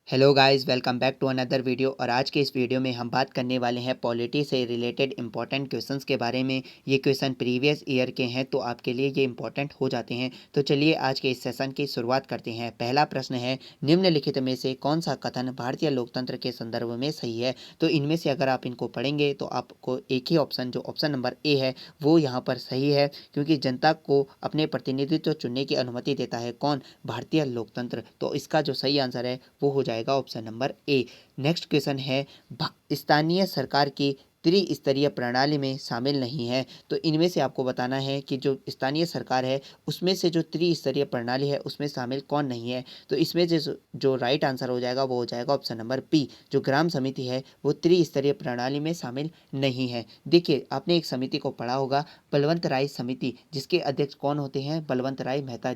Hello guys, welcome back to another video. और आज के इस वीडियो में हम बात करने वाले हैं पॉलिटी से रिलेटेड इंपॉर्टेंट क्वेश्चंस के बारे में। ये क्वेश्चन प्रीवियस ईयर के हैं तो आपके लिए ये इंपॉर्टेंट हो जाते हैं। तो चलिए आज के इस सेशन की शुरुआत करते हैं। पहला प्रश्न है, निम्नलिखित में से कौन सा कथन भारतीय लोकतंत्र के संदर्भ में सही है। तो इनमें से अगर आप इनको पढ़ेंगे तो आपको एक ही ऑप्शन, जो ऑप्शन नंबर ए है, वो यहाँ पर सही है, क्योंकि जनता को अपने प्रतिनिधित्व चुनने की अनुमति देता है कौन? भारतीय लोकतंत्र। तो इसका जो सही आंसर है वो हो जाएगा option number A. Next question है, स्थानीय सरकार की त्रिस्तरीय प्रणाली में शामिल नहीं है। तो इनमें से आपको बताना है कि जो स्थानीय सरकार है उसमें से जो त्रिस्तरीय प्रणाली है उसमें शामिल कौन नहीं है। तो इसमें जो राइट आंसर हो जाएगा वो हो जाएगा ऑप्शन नंबर बी, जो ग्राम समिति है वो त्रिस्तरीय प्रणाली में शामिल नहीं है। देखिए, आपने एक समिति को पढ़ा होगा, बलवंत राय समिति, जिसके अध्यक्ष कौन होते हैं? बलवंत राय मेहता,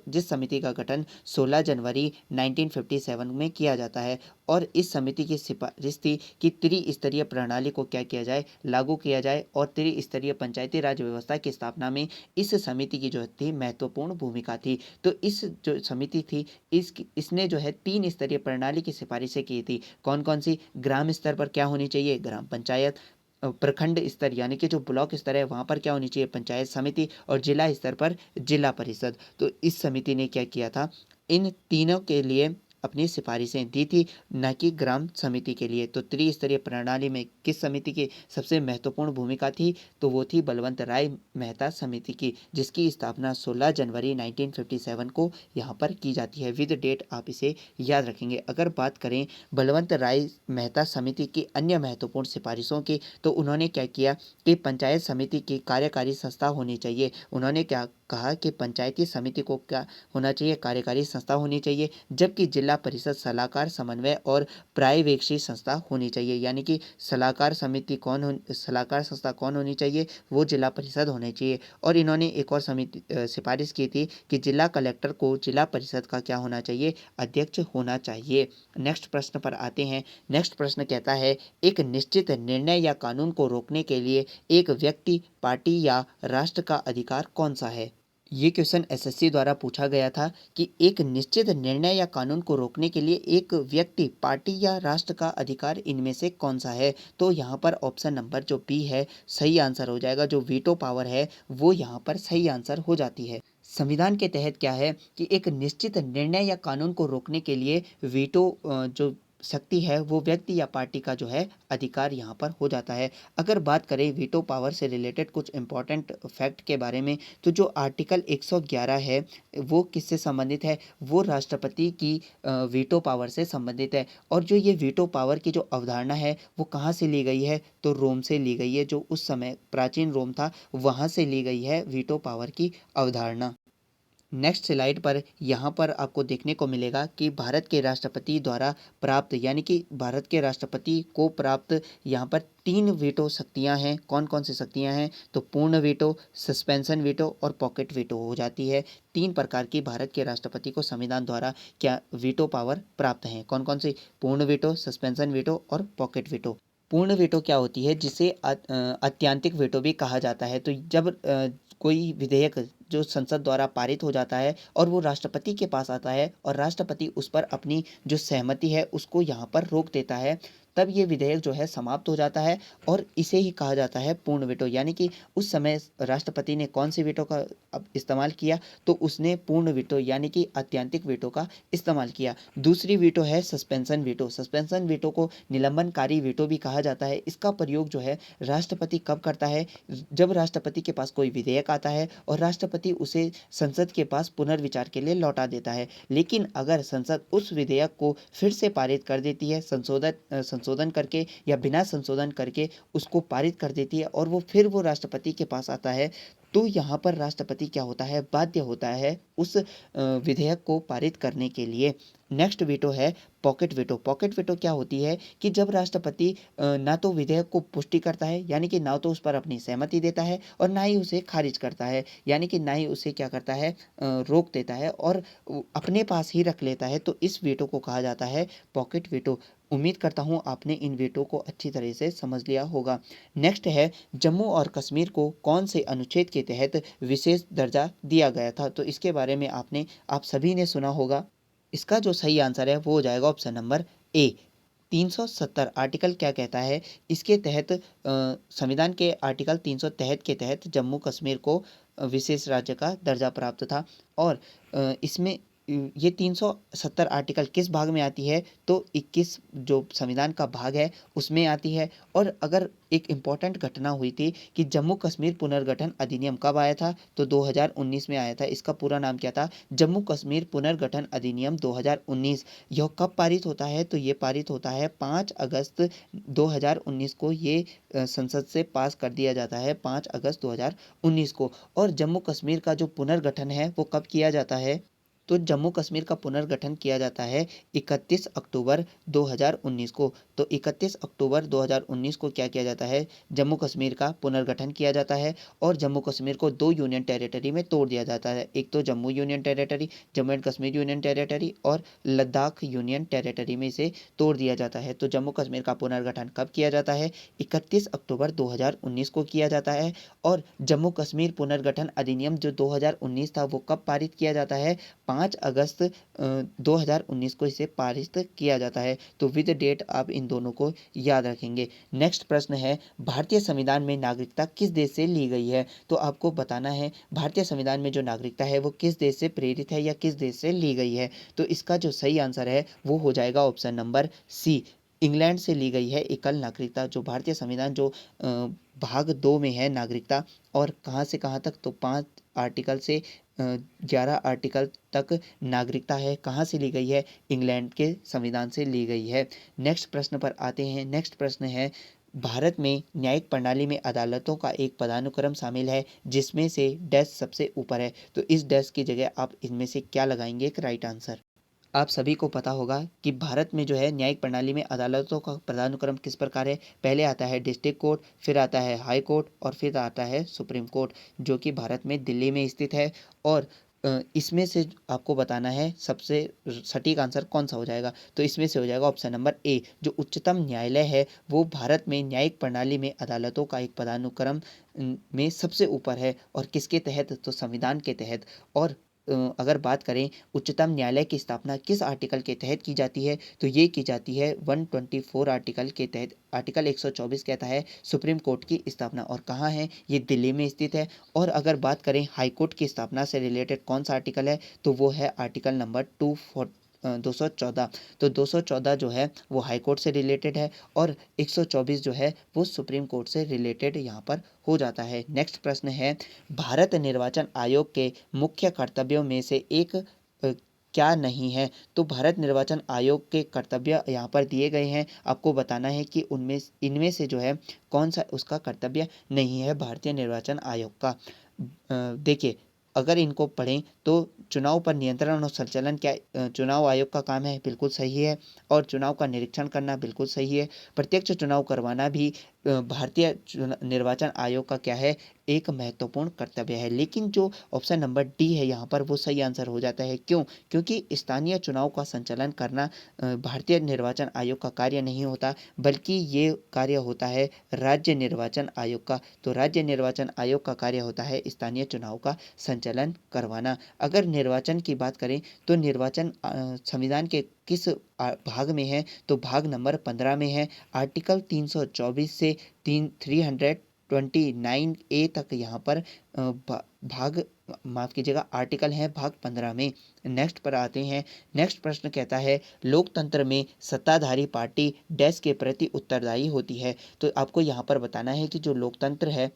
जिस समिति का गठन 16 जनवरी 1957 में किया जाता है। और इस समिति की सिफारिश थी कि त्रिस्तरीय प्रणाली को क्या किया जाए? लागू किया जाए। और त्रिस्तरीय पंचायती राज व्यवस्था की स्थापना में इस समिति की जो थी महत्वपूर्ण भूमिका थी। तो इस जो समिति थी इसने जो है 3 स्तरीय प्रणाली की सिफारिशें की थी। कौन कौन सी? ग्राम स्तर पर क्या होनी चाहिए? ग्राम पंचायत। प्रखंड स्तर यानी कि जो ब्लॉक स्तर है वहाँ पर क्या होनी चाहिए? पंचायत समिति। और जिला स्तर पर जिला परिषद। तो इस समिति ने क्या किया था? इन तीनों के लिए अपनी सिफारिशें दी थी, न कि ग्राम समिति के लिए। तो त्रिस्तरीय प्रणाली में किस समिति की सबसे महत्वपूर्ण भूमिका थी? तो वो थी बलवंत राय मेहता समिति की, जिसकी स्थापना 16 जनवरी 1957 को यहाँ पर की जाती है। विद डेट आप इसे याद रखेंगे। अगर बात करें बलवंत राय मेहता समिति की अन्य महत्वपूर्ण सिफारिशों की, तो उन्होंने क्या किया कि पंचायत समिति की कार्यकारी संस्था होनी चाहिए। उन्होंने क्या कहा कि पंचायती समिति को क्या होना चाहिए? कार्यकारी संस्था होनी चाहिए। जबकि जिला परिषद सलाहकार, समन्वय और पर्यवेक्षी संस्था होनी चाहिए। यानी कि सलाहकार संस्था कौन होनी चाहिए? वो जिला परिषद होनी चाहिए। और इन्होंने एक और सिफारिश की थी कि जिला कलेक्टर को जिला परिषद का क्या होना चाहिए? अध्यक्ष होना चाहिए। नेक्स्ट प्रश्न पर आते हैं। नेक्स्ट प्रश्न कहता है, एक निश्चित निर्णय या कानून को रोकने के लिए एक व्यक्ति, पार्टी या राष्ट्र का अधिकार कौन सा है? ये क्वेश्चन एसएससी द्वारा पूछा गया था कि एक निश्चित निर्णय या कानून को रोकने के लिए एक व्यक्ति, पार्टी या राष्ट्र का अधिकार इनमें से कौन सा है? तो यहाँ पर ऑप्शन नंबर जो बी है सही आंसर हो जाएगा। जो वीटो पावर है वो यहाँ पर सही आंसर हो जाती है। संविधान के तहत क्या है कि एक निश्चित निर्णय या कानून को रोकने के लिए वीटो जो शक्ति है वो व्यक्ति या पार्टी का जो है अधिकार यहाँ पर हो जाता है। अगर बात करें वीटो पावर से रिलेटेड कुछ इंपॉर्टेंट फैक्ट के बारे में, तो जो आर्टिकल 111 है वो किससे संबंधित है? वो राष्ट्रपति की वीटो पावर से संबंधित है। और जो ये वीटो पावर की जो अवधारणा है वो कहाँ से ली गई है? तो रोम से ली गई है। जो उस समय प्राचीन रोम था वहाँ से ली गई है वीटो पावर की अवधारणा। नेक्स्ट स्लाइड पर यहाँ पर आपको देखने को मिलेगा कि भारत के राष्ट्रपति द्वारा प्राप्त, यानी कि भारत के राष्ट्रपति को प्राप्त यहाँ पर 3 वीटो शक्तियाँ हैं। कौन कौन सी शक्तियाँ हैं? तो पूर्ण वीटो, सस्पेंशन वीटो और पॉकेट वीटो हो जाती है। 3 प्रकार की भारत के राष्ट्रपति को संविधान द्वारा क्या वीटो पावर प्राप्त हैं? कौन कौन सी? पूर्ण वीटो, सस्पेंशन वीटो और पॉकेट वीटो। पूर्ण वीटो क्या होती है? जिसे अत्यंतिक वीटो भी कहा जाता है। तो जब कोई विधेयक जो संसद द्वारा पारित हो जाता है और वो राष्ट्रपति के पास आता है और राष्ट्रपति उस पर अपनी जो सहमति है उसको यहाँ पर रोक देता है, तब ये विधेयक जो है समाप्त हो जाता है। और इसे ही कहा जाता है पूर्ण वीटो। यानी कि उस समय राष्ट्रपति ने कौन सी वीटो का अब इस्तेमाल किया? तो उसने पूर्ण वीटो यानी कि अत्यंतिक वीटो का इस्तेमाल किया। दूसरी वीटो है सस्पेंशन वीटो। सस्पेंशन वीटो को निलंबनकारी वीटो भी कहा जाता है। इसका प्रयोग जो है राष्ट्रपति कब करता है? जब राष्ट्रपति के पास कोई विधेयक आता है और राष्ट्रपति उसे संसद के पास पुनर्विचार के लिए लौटा देता है। लेकिन अगर संसद उस विधेयक को फिर से पारित कर देती है, संशोधन करके या बिना संशोधन करके उसको पारित कर देती है, और वो राष्ट्रपति के पास आता है, तो यहाँ पर राष्ट्रपति क्या होता है? बाध्य होता है उस विधेयक को पारित करने के लिए। नेक्स्ट वीटो है पॉकेट वीटो। पॉकेट वीटो क्या होती है कि जब राष्ट्रपति ना तो विधेयक को पुष्टि करता है, यानी कि ना तो उस पर अपनी सहमति देता है, और ना ही उसे खारिज करता है, यानी कि ना ही उसे क्या करता है? रोक देता है और अपने पास ही रख लेता है। तो इस वीटो को कहा जाता है पॉकेट वीटो। उम्मीद करता हूँ आपने इन वीटो को अच्छी तरह से समझ लिया होगा। नेक्स्ट है, जम्मू और कश्मीर को कौन से अनुच्छेद के तहत विशेष दर्जा दिया गया था? तो इसके बारे में आप सभी ने सुना होगा इसका जो सही आंसर है वो हो जाएगा ऑप्शन नंबर ए। 370 आर्टिकल क्या कहता है? इसके तहत संविधान के आर्टिकल 363 के तहत जम्मू कश्मीर को विशेष राज्य का दर्जा प्राप्त था। और इसमें ये 370 आर्टिकल किस भाग में आती है? तो 21 जो संविधान का भाग है उसमें आती है। और अगर एक इम्पॉर्टेंट घटना हुई थी कि जम्मू कश्मीर पुनर्गठन अधिनियम कब आया था? तो 2019 में आया था। इसका पूरा नाम क्या था? जम्मू कश्मीर पुनर्गठन अधिनियम 2019। यह कब पारित होता है? तो ये पारित होता है 5 अगस्त 2019 को। ये संसद से पास कर दिया जाता है 5 अगस्त 2019 को। और जम्मू कश्मीर का जो पुनर्गठन है वो कब किया जाता है? तो जम्मू कश्मीर का पुनर्गठन किया जाता है 31 अक्टूबर 2019 को। तो 31 अक्टूबर 2019 को क्या किया जाता है? जम्मू कश्मीर का पुनर्गठन किया जाता है और जम्मू कश्मीर को 2 यूनियन टेरिटरी में तोड़ दिया जाता है। एक तो Jammu union territory, Jammu and Kashmir union territory, और लद्दाख यूनियन टेरिटरी में इसे तोड़ दिया जाता है। तो जम्मू कश्मीर का पुनर्गठन कब किया जाता है? 31 अक्टूबर 2019 को किया जाता है। और जम्मू कश्मीर पुनर्गठन अधिनियम जो 2019 था वो कब पारित किया जाता है? 5 अगस्त 2019 को इसे पारित किया जाता है। तो विद डेट आप इन दोनों को याद रखेंगे। नेक्स्ट प्रश्न है, भारतीय संविधान में नागरिकता किस देश से ली गई है? तो आपको बताना है भारतीय संविधान में जो नागरिकता है वो किस देश से प्रेरित है या किस देश से ली गई है। तो इसका जो सही आंसर है वो हो जाएगा ऑप्शन नंबर सी। इंग्लैंड से ली गई है एकल नागरिकता। जो भारतीय संविधान जो भाग 2 में है नागरिकता, और कहाँ से कहाँ तक? तो 5 आर्टिकल से 11 आर्टिकल तक नागरिकता है। कहाँ से ली गई है? इंग्लैंड के संविधान से ली गई है। नेक्स्ट प्रश्न पर आते हैं। नेक्स्ट प्रश्न है, भारत में न्यायिक प्रणाली में अदालतों का एक पदानुक्रम शामिल है जिसमें से डैश सबसे ऊपर है। तो इस डैश की जगह आप इनमें से क्या लगाएंगे एक राइट आंसर? आप सभी को पता होगा कि भारत में जो है न्यायिक प्रणाली में अदालतों का पदानुक्रम किस प्रकार है। पहले आता है डिस्ट्रिक्ट कोर्ट, फिर आता है हाई कोर्ट, और फिर आता है सुप्रीम कोर्ट, जो कि भारत में दिल्ली में स्थित है। और इसमें से आपको बताना है सबसे सटीक आंसर कौन सा हो जाएगा। तो इसमें से हो जाएगा ऑप्शन नंबर ए। जो उच्चतम न्यायालय है वो भारत में न्यायिक प्रणाली में अदालतों का एक पदानुक्रम में सबसे ऊपर है। और किसके तहत? तो संविधान के तहत। और अगर बात करें उच्चतम न्यायालय की स्थापना किस आर्टिकल के तहत की जाती है? तो ये की जाती है 124 आर्टिकल के तहत। आर्टिकल 124 कहता है सुप्रीम कोर्ट की स्थापना, और कहाँ है? ये दिल्ली में स्थित है। और अगर बात करें हाई कोर्ट की स्थापना से रिलेटेड कौन सा आर्टिकल है? तो वो है आर्टिकल नंबर 214। तो 214 जो है वो हाई कोर्ट से रिलेटेड है, और 124 जो है वो सुप्रीम कोर्ट से रिलेटेड यहाँ पर हो जाता है। नेक्स्ट प्रश्न है, भारत निर्वाचन आयोग के मुख्य कर्तव्यों में से एक क्या नहीं है? तो भारत निर्वाचन आयोग के कर्तव्य यहाँ पर दिए गए हैं। आपको बताना है कि उनमें इनमें से जो है कौन सा उसका कर्तव्य नहीं है भारतीय निर्वाचन आयोग का। देखिए, अगर इनको पढ़ें तो चुनाव पर नियंत्रण और संचालन क्या चुनाव आयोग का काम है? बिल्कुल सही है। और चुनाव का निरीक्षण करना बिल्कुल सही है। प्रत्यक्ष चुनाव करवाना भी भारतीय निर्वाचन आयोग का क्या है? एक महत्वपूर्ण कर्तव्य है। लेकिन जो ऑप्शन नंबर डी है यहाँ पर वो सही आंसर हो जाता है। क्यों? क्योंकि स्थानीय चुनाव का संचालन करना भारतीय निर्वाचन आयोग का कार्य नहीं होता, बल्कि ये कार्य होता है राज्य निर्वाचन आयोग का। तो राज्य निर्वाचन आयोग का कार्य होता है स्थानीय चुनाव का संचालन करवाना। अगर निर्वाचन की बात करें तो निर्वाचन संविधान के किस भाग में है? तो भाग नंबर 15 में है। आर्टिकल 324 से 329 ए तक यहाँ पर भाग माफ कीजिएगा आर्टिकल है भाग 15 में। नेक्स्ट पर आते हैं। नेक्स्ट प्रश्न कहता है, लोकतंत्र में सत्ताधारी पार्टी डैश के प्रति उत्तरदायी होती है। तो आपको यहाँ पर बताना है कि जो लोकतंत्र है,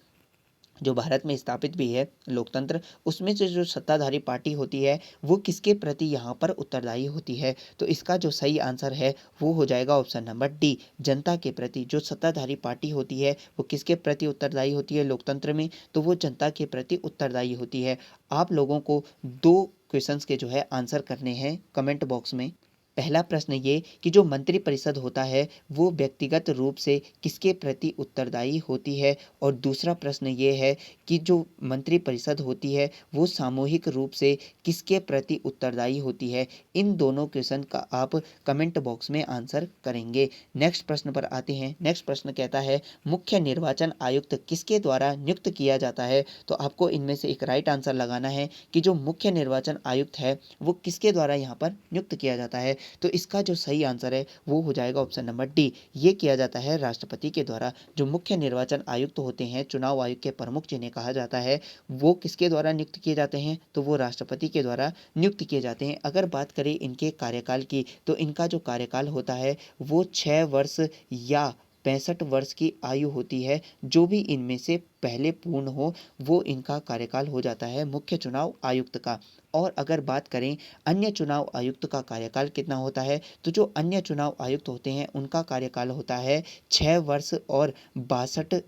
जो भारत में स्थापित भी है लोकतंत्र, उसमें से जो सत्ताधारी पार्टी होती है वो किसके प्रति यहाँ पर उत्तरदायी होती है? तो इसका जो सही आंसर है वो हो जाएगा ऑप्शन नंबर डी, जनता के प्रति। जो सत्ताधारी पार्टी होती है वो किसके प्रति उत्तरदायी होती है लोकतंत्र में? तो वो जनता के प्रति उत्तरदायी होती है। आप लोगों को 2 क्वेश्चंस के जो है आंसर करने हैं कमेंट बॉक्स में। पहला प्रश्न ये कि जो मंत्रिपरिषद होता है वो व्यक्तिगत रूप से किसके प्रति उत्तरदायी होती है, और दूसरा प्रश्न ये है कि जो मंत्रिपरिषद होती है वो सामूहिक रूप से किसके प्रति उत्तरदायी होती है। इन दोनों क्वेश्चन का आप कमेंट बॉक्स में आंसर करेंगे। नेक्स्ट प्रश्न पर आते हैं। नेक्स्ट प्रश्न कहता है मुख्य निर्वाचन आयुक्त किसके द्वारा नियुक्त किया जाता है। तो आपको इनमें से एक राइट आंसर लगाना है कि जो मुख्य निर्वाचन आयुक्त है वो किसके द्वारा यहाँ पर नियुक्त किया जाता है। तो इसका जो सही आंसर है वो हो जाएगा ऑप्शन नंबर डी, ये किया जाता है राष्ट्रपति के द्वारा। जो मुख्य निर्वाचन आयुक्त होते हैं, चुनाव आयोग के प्रमुख जिन्हें कहा जाता है, वो किसके द्वारा नियुक्त किए जाते हैं, तो वो राष्ट्रपति के द्वारा नियुक्त किए जाते हैं। अगर बात करें इनके कार्यकाल की, तो इनका जो कार्यकाल होता है वो 6 वर्ष या 65 वर्ष की आयु होती है। जो भी इनमें से पहले पूर्ण हो वो इनका कार्यकाल हो जाता है मुख्य चुनाव आयुक्त का। और अगर बात करें अन्य चुनाव आयुक्त का कार्यकाल कितना होता है, तो जो अन्य चुनाव आयुक्त होते हैं उनका कार्यकाल होता है 6 वर्ष और 62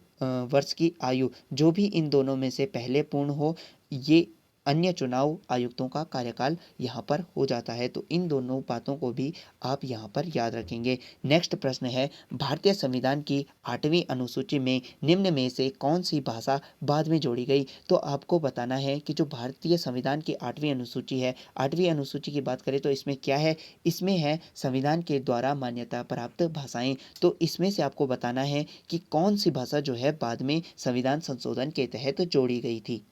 वर्ष की आयु। जो भी इन दोनों में से पहले पूर्ण हो, ये अन्य चुनाव आयुक्तों का कार्यकाल यहाँ पर हो जाता है। तो इन दोनों बातों को भी आप यहाँ पर याद रखेंगे। नेक्स्ट प्रश्न है भारतीय संविधान की 8वीं अनुसूची में निम्न में से कौन सी भाषा बाद में जोड़ी गई। तो आपको बताना है कि जो भारतीय संविधान की 8वीं अनुसूची है, 8वीं अनुसूची की बात करें तो इसमें क्या है, इसमें है संविधान के द्वारा मान्यता प्राप्त भाषाएं। तो इसमें से आपको बताना है कि कौन सी भाषा जो है बाद में संविधान संशोधन के तहत जोड़ी गई थी।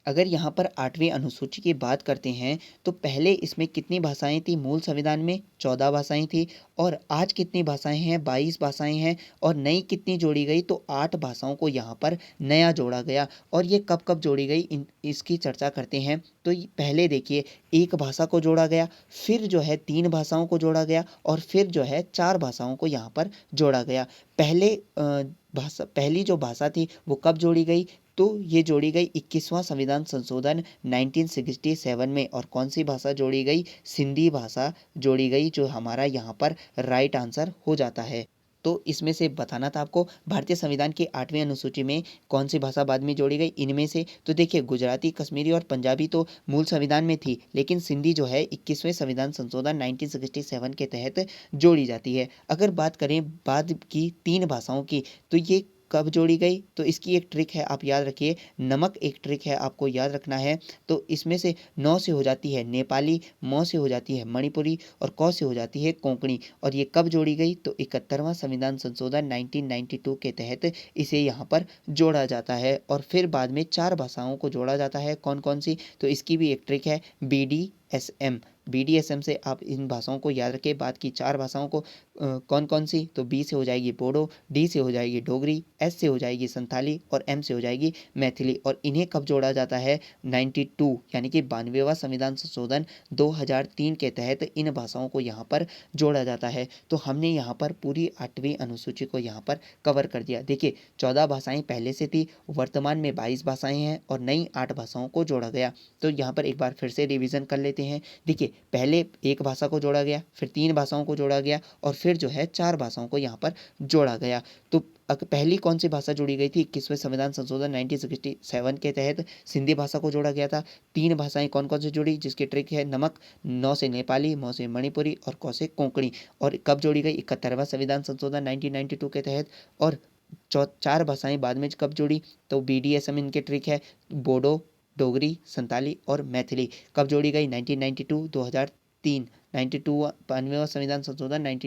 अगर यहाँ पर 8वीं अनुसूची की बात करते हैं तो पहले इसमें कितनी भाषाएं थी, मूल संविधान में 14 भाषाएं थी, और आज कितनी भाषाएं हैं, 22 भाषाएं हैं, और नई कितनी जोड़ी गई, तो 8 भाषाओं को यहाँ पर नया जोड़ा गया। और ये कब कब जोड़ी गई, इसकी चर्चा करते हैं। तो पहले देखिए एक भाषा को जोड़ा गया, फिर जो है 3 भाषाओं को जोड़ा गया, और फिर जो है 4 भाषाओं को यहाँ पर जोड़ा गया। पहली जो भाषा थी वो कब जोड़ी गई, तो ये जोड़ी गई 21वां संविधान संशोधन 1967 में। और कौन सी भाषा जोड़ी गई, सिंधी भाषा जोड़ी गई, जो हमारा यहाँ पर राइट आंसर हो जाता है। तो इसमें से बताना था आपको भारतीय संविधान की 8वीं अनुसूची में कौन सी भाषा बाद में जोड़ी गई। इनमें से तो देखिए गुजराती, कश्मीरी और पंजाबी तो मूल संविधान में थी, लेकिन सिंधी जो है 21वें संविधान संशोधन 1967 के तहत जोड़ी जाती है। अगर बात करें बाद की 3 भाषाओं की, तो ये कब जोड़ी गई, तो इसकी एक ट्रिक है, आप याद रखिए, नमक एक ट्रिक है, आपको याद रखना है। तो इसमें से नौ से हो जाती है नेपाली, मौ से हो जाती है मणिपुरी, और कौ से हो जाती है कोंकणी। और ये कब जोड़ी गई, तो 71वां संविधान संशोधन 1992 के तहत इसे यहाँ पर जोड़ा जाता है। और फिर बाद में 4 भाषाओं को जोड़ा जाता है, कौन कौन सी, तो इसकी भी एक ट्रिक है, BDSM। BDSM से आप इन भाषाओं को याद रखें। बात की 4 भाषाओं को कौन कौन सी, तो बी से हो जाएगी बोडो, डी से हो जाएगी डोगरी, एस से हो जाएगी संथाली, और एम से हो जाएगी मैथिली। और इन्हें कब जोड़ा जाता है, 92 यानी कि 92वां संविधान संशोधन 2003 के तहत इन भाषाओं को यहाँ पर जोड़ा जाता है। तो हमने यहाँ पर पूरी 8वीं अनुसूची को यहाँ पर कवर कर दिया। देखिए 14 भाषाएं पहले से थी, वर्तमान में 22 भाषाएं हैं, और नई 8 भाषाओं को जोड़ा गया। तो यहाँ पर एक बार फिर से रिवीजन कर लेते हैं। देखिए पहले एक भाषा को जोड़ा गया, फिर 3 भाषाओं को जोड़ा गया, और फिर जो है 4 भाषाओं को यहाँ पर जोड़ा गया। तो पहली कौन सी भाषा जोड़ी गई थी, 21वें संविधान संशोधन 1967 के तहत सिंधी भाषा को जोड़ा गया था। 3 भाषाएं कौन कौन सी जुड़ी, जिसकी ट्रिक है नमक, नौ से नेपाली, मौ से मणिपुरी, और कौ से कोंकणी। और कब जोड़ी गई, 71वां संविधान संशोधन 1992 के तहत। और 4 भाषाएं बाद में कब जुड़ी, तो BDSM इनके ट्रिक है, बोडो, डोगरी, संताली और मैथिली। कब जोड़ी गई, 1992 2003, 92वां संविधान संशोधन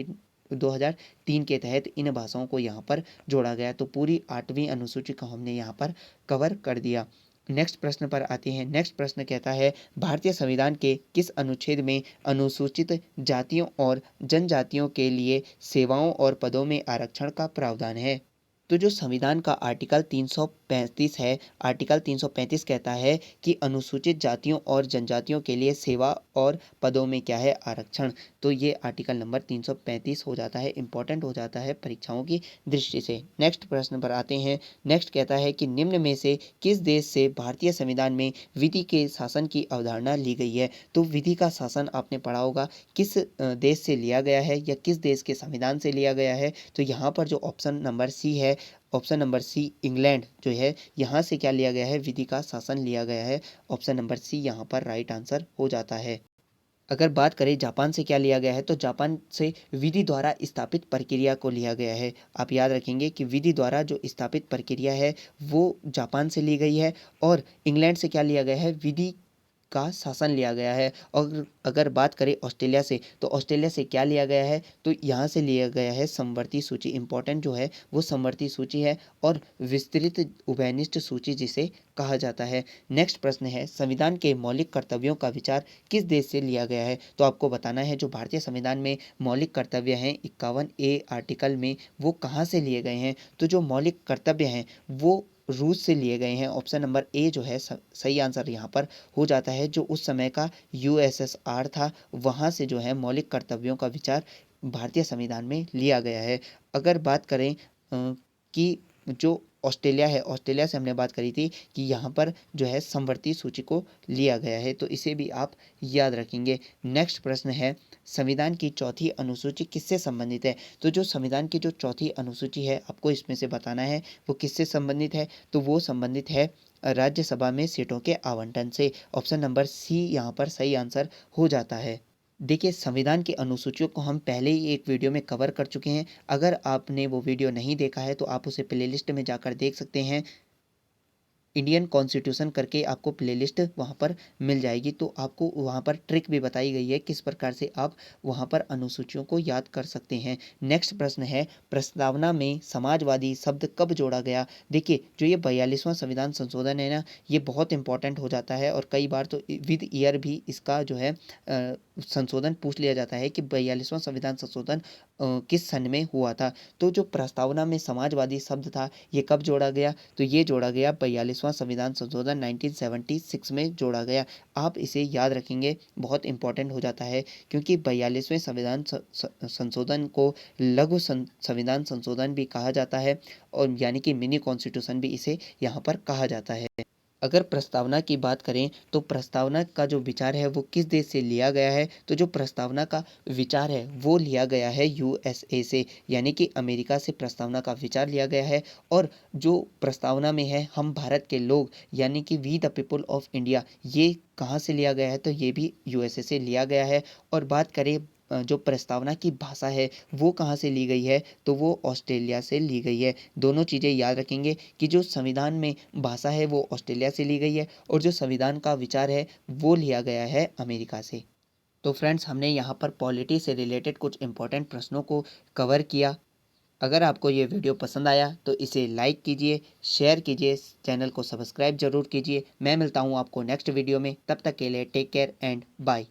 2003 के तहत इन भाषाओं को यहाँ पर जोड़ा गया। तो पूरी 8वीं अनुसूची को हमने यहाँ पर कवर कर दिया। नेक्स्ट प्रश्न पर आते हैं। नेक्स्ट प्रश्न कहता है भारतीय संविधान के किस अनुच्छेद में अनुसूचित जातियों और जनजातियों के लिए सेवाओं और पदों में आरक्षण का प्रावधान है। तो जो संविधान का आर्टिकल 335 है, आर्टिकल 335 कहता है कि अनुसूचित जातियों और जनजातियों के लिए सेवा और पदों में क्या है, आरक्षण। तो ये आर्टिकल नंबर 335 हो जाता है, इंपॉर्टेंट हो जाता है परीक्षाओं की दृष्टि से। नेक्स्ट प्रश्न पर आते हैं। नेक्स्ट कहता है कि निम्न में से किस देश से भारतीय संविधान में विधि के शासन की अवधारणा ली गई है। तो विधि का शासन आपने पढ़ा होगा, किस देश से लिया गया है या किस देश के संविधान से लिया गया है। तो यहाँ पर जो ऑप्शन नंबर सी है, ऑप्शन नंबर सी इंग्लैंड जो है, यहाँ से क्या लिया गया है, विधि का शासन लिया गया है। ऑप्शन नंबर सी यहाँ पर राइट आंसर हो जाता है। अगर बात करें जापान से क्या लिया गया है, तो जापान से विधि द्वारा स्थापित प्रक्रिया को लिया गया है। आप याद रखेंगे कि विधि द्वारा जो स्थापित प्रक्रिया है वो जापान से ली गई है। और इंग्लैंड से क्या लिया गया है, विधि का शासन लिया गया है। और अगर बात करें ऑस्ट्रेलिया से, तो ऑस्ट्रेलिया से क्या लिया गया है, तो यहाँ से लिया गया है समवर्ती सूची। इंपॉर्टेंट जो है वो समवर्ती सूची है और विस्तृत उभयनिष्ठ सूची जिसे कहा जाता है। नेक्स्ट प्रश्न है, संविधान के मौलिक कर्तव्यों का विचार किस देश से लिया गया है। तो आपको बताना है जो भारतीय संविधान में मौलिक कर्तव्य हैं 51A आर्टिकल में, वो कहाँ से लिए गए हैं। तो जो मौलिक कर्तव्य हैं वो रूस से लिए गए हैं। ऑप्शन नंबर ए जो है सही आंसर यहाँ पर हो जाता है। जो उस समय का यूएसएसआर था, वहाँ से जो है मौलिक कर्तव्यों का विचार भारतीय संविधान में लिया गया है। अगर बात करें कि जो ऑस्ट्रेलिया है, ऑस्ट्रेलिया से हमने बात करी थी कि यहाँ पर जो है समवर्ती सूची को लिया गया है, तो इसे भी आप याद रखेंगे। नेक्स्ट प्रश्न है, संविधान की चौथी अनुसूची किससे संबंधित है। तो जो संविधान की जो चौथी अनुसूची है, आपको इसमें से बताना है वो किससे संबंधित है। तो वो संबंधित है राज्यसभा में सीटों के आवंटन से। ऑप्शन नंबर सी यहाँ पर सही आंसर हो जाता है। देखिए, संविधान की अनुसूचियों को हम पहले ही एक वीडियो में कवर कर चुके हैं। अगर आपने वो वीडियो नहीं देखा है तो आप उसे प्लेलिस्ट में जाकर देख सकते हैं। इंडियन कॉन्स्टिट्यूशन करके आपको प्लेलिस्ट वहाँ पर मिल जाएगी। तो आपको वहाँ पर ट्रिक भी बताई गई है किस प्रकार से आप वहाँ पर अनुसूचियों को याद कर सकते हैं। नेक्स्ट प्रश्न है, प्रस्तावना में समाजवादी शब्द कब जोड़ा गया। देखिए, जो ये 42वां संविधान संशोधन है ना, ये बहुत इंपॉर्टेंट हो जाता है और कई बार तो विद ईयर भी इसका जो है संशोधन पूछ लिया जाता है कि 42वां संविधान संशोधन किस सन में हुआ था। तो जो प्रस्तावना में समाजवादी शब्द था, ये कब जोड़ा गया। तो ये जोड़ा गया 42वां संविधान संशोधन 1976 में जोड़ा गया। आप इसे याद रखेंगे, बहुत इंपॉर्टेंट हो जाता है क्योंकि 42वें संविधान संशोधन को लघु संविधान संशोधन भी कहा जाता है और यानी कि मिनी कॉन्स्टिट्यूशन भी इसे यहाँ पर कहा जाता है। अगर प्रस्तावना की बात करें तो प्रस्तावना का जो विचार है वो किस देश से लिया गया है। तो जो प्रस्तावना का विचार है वो लिया गया है यूएसए से, यानी कि अमेरिका से प्रस्तावना का विचार लिया गया है। और जो प्रस्तावना में है हम भारत के लोग, यानी कि we the people of India, ये कहाँ से लिया गया है। तो ये भी यूएसए से लिया गया है। और बात करें जो प्रस्तावना की भाषा है वो कहाँ से ली गई है, तो वो ऑस्ट्रेलिया से ली गई है। दोनों चीज़ें याद रखेंगे कि जो संविधान में भाषा है वो ऑस्ट्रेलिया से ली गई है और जो संविधान का विचार है वो लिया गया है अमेरिका से। तो फ्रेंड्स, हमने यहाँ पर पॉलिटी से रिलेटेड कुछ इंपॉर्टेंट प्रश्नों को कवर किया। अगर आपको ये वीडियो पसंद आया तो इसे लाइक कीजिए, शेयर कीजिए, चैनल को सब्सक्राइब जरूर कीजिए। मैं मिलता हूँ आपको नेक्स्ट वीडियो में, तब तक के लिए टेक केयर एंड बाय।